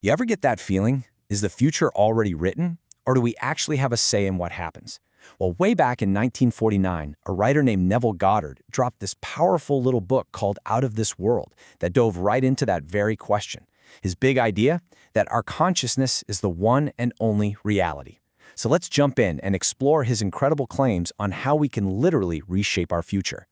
You ever get that feeling? Is the future already written? Or do we actually have a say in what happens? Well, way back in 1949, a writer named Neville Goddard dropped this powerful little book called Out of This World that dove right into that very question. His big idea? That our consciousness is the one and only reality. So let's jump in and explore his incredible claims on how we can literally reshape our future.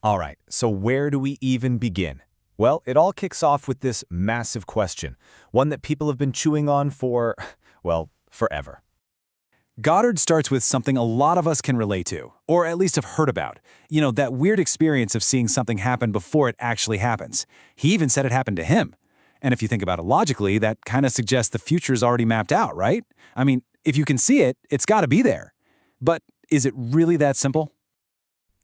All right, so where do we even begin? Well, it all kicks off with this massive question, one that people have been chewing on for, well, forever. Goddard starts with something a lot of us can relate to, or at least have heard about. You know, that weird experience of seeing something happen before it actually happens. He even said it happened to him. And if you think about it logically, that kind of suggests the future is already mapped out, right? I mean, if you can see it, it's got to be there. But is it really that simple?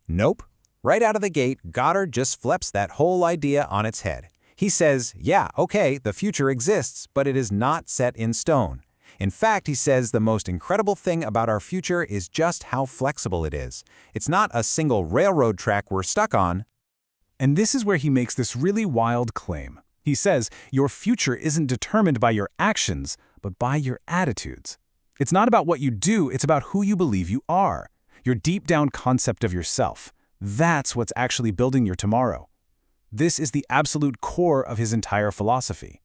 Nope. Right out of the gate, Goddard just flips that whole idea on its head. He says, yeah, okay, the future exists, but it is not set in stone. In fact, he says the most incredible thing about our future is just how flexible it is. It's not a single railroad track we're stuck on. And this is where he makes this really wild claim. He says your future isn't determined by your actions, but by your attitudes. It's not about what you do, it's about who you believe you are. Your deep-down concept of yourself. That's what's actually building your tomorrow. This is the absolute core of his entire philosophy.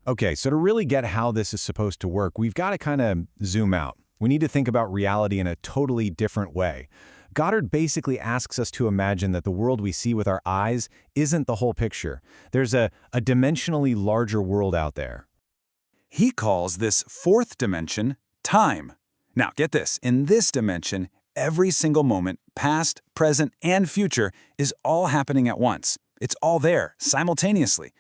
Okay, so to really get how this is supposed to work, we've got to kind of zoom out. We need to think about reality in a totally different way. Goddard basically asks us to imagine that the world we see with our eyes isn't the whole picture. There's a dimensionally larger world out there. He calls this fourth dimension time. Now, get this. In this dimension, every single moment, past, present, and future, is all happening at once. It's all there, simultaneously.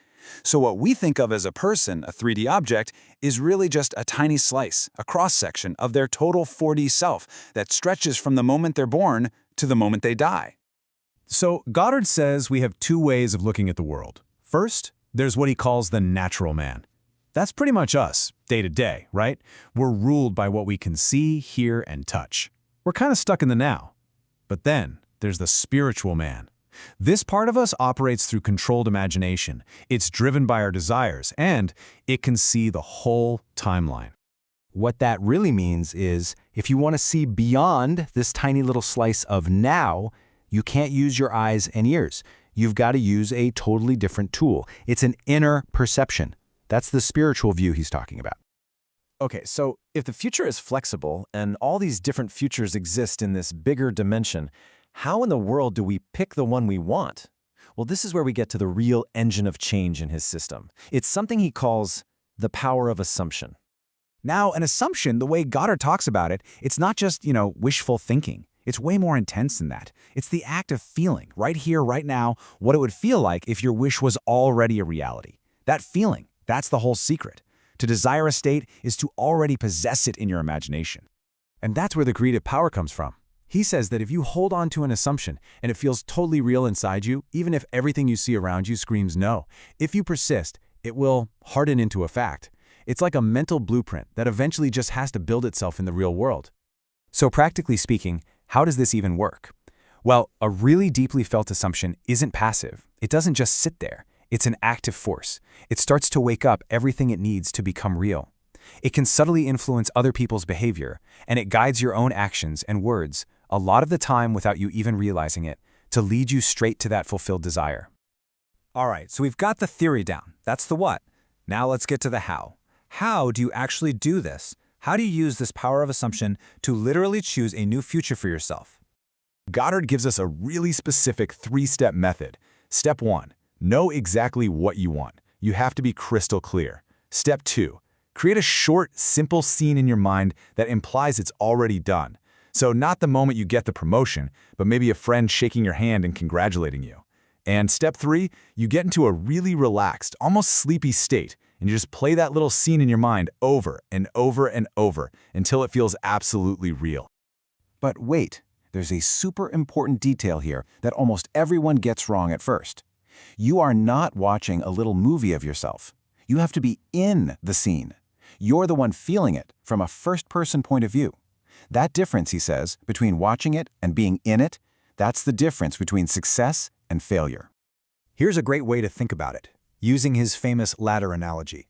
So what we think of as a person, a 3D object, is really just a tiny slice, a cross-section of their total 4D self that stretches from the moment they're born to the moment they die. So Goddard says we have two ways of looking at the world. First, there's what he calls the natural man. That's pretty much us, day to day, right? We're ruled by what we can see, hear, and touch. We're kind of stuck in the now. But then, there's the spiritual man. This part of us operates through controlled imagination. It's driven by our desires, and it can see the whole timeline. What that really means is, if you want to see beyond this tiny little slice of now, you can't use your eyes and ears. You've got to use a totally different tool. It's an inner perception. That's the spiritual view he's talking about. Okay, so if the future is flexible and all these different futures exist in this bigger dimension, how in the world do we pick the one we want? Well, this is where we get to the real engine of change in his system. It's something he calls the power of assumption. Now, an assumption, the way Goddard talks about it, it's not just, wishful thinking. It's way more intense than that. It's the act of feeling, right here, right now, what it would feel like if your wish was already a reality. That feeling, that's the whole secret. To desire a state is to already possess it in your imagination. And that's where the creative power comes from. He says that if you hold on to an assumption and it feels totally real inside you, even if everything you see around you screams no, if you persist, it will harden into a fact. It's like a mental blueprint that eventually just has to build itself in the real world. So practically speaking, how does this even work? Well, a really deeply felt assumption isn't passive. It doesn't just sit there. It's an active force. It starts to wake up everything it needs to become real. It can subtly influence other people's behavior, and it guides your own actions and words, a lot of the time without you even realizing it, to lead you straight to that fulfilled desire. All right, so we've got the theory down. That's the what. Now let's get to the how. How do you actually do this? How do you use this power of assumption to literally choose a new future for yourself? Goddard gives us a really specific three-step method. Step 1. Know exactly what you want. You have to be crystal clear. Step 2. Create a short, simple scene in your mind that implies it's already done. So not the moment you get the promotion, but maybe a friend shaking your hand and congratulating you. And step 3, you get into a really relaxed, almost sleepy state, and you just play that little scene in your mind over and over and over until it feels absolutely real. But wait, there's a super important detail here that almost everyone gets wrong at first. You are not watching a little movie of yourself. You have to be in the scene. You're the one feeling it from a first-person point of view. That difference, he says, between watching it and being in it, that's the difference between success and failure. Here's a great way to think about it, using his famous ladder analogy.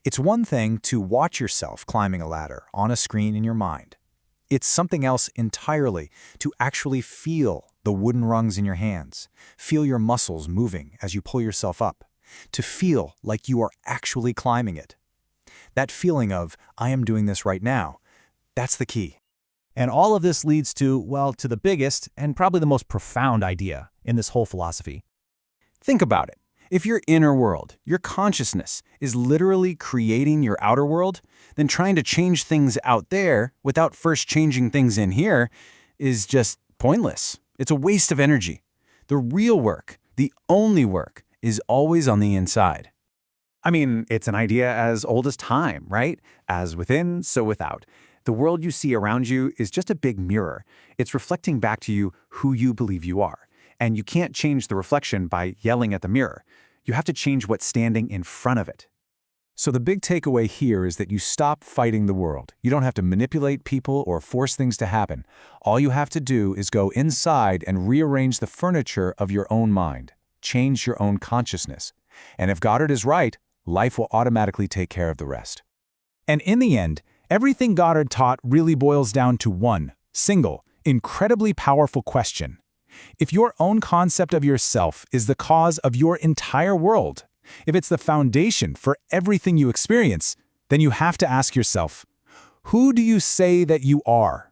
It's one thing to watch yourself climbing a ladder on a screen in your mind. It's something else entirely to actually feel the wooden rungs in your hands, feel your muscles moving as you pull yourself up, to feel like you are actually climbing it. That feeling of, I am doing this right now, that's the key. And all of this leads to, well, to the biggest and probably the most profound idea in this whole philosophy. Think about it. If your inner world, your consciousness, is literally creating your outer world, then trying to change things out there without first changing things in here is just pointless. It's a waste of energy. The real work, the only work, is always on the inside. I mean, it's an idea as old as time, right? As within, so without. The world you see around you is just a big mirror. It's reflecting back to you who you believe you are. And you can't change the reflection by yelling at the mirror. You have to change what's standing in front of it. So the big takeaway here is that you stop fighting the world. You don't have to manipulate people or force things to happen. All you have to do is go inside and rearrange the furniture of your own mind. Change your own consciousness. And if Goddard is right, life will automatically take care of the rest. And in the end, everything Goddard taught really boils down to one single, incredibly powerful question. If your own concept of yourself is the cause of your entire world, if it's the foundation for everything you experience, then you have to ask yourself, who do you say that you are?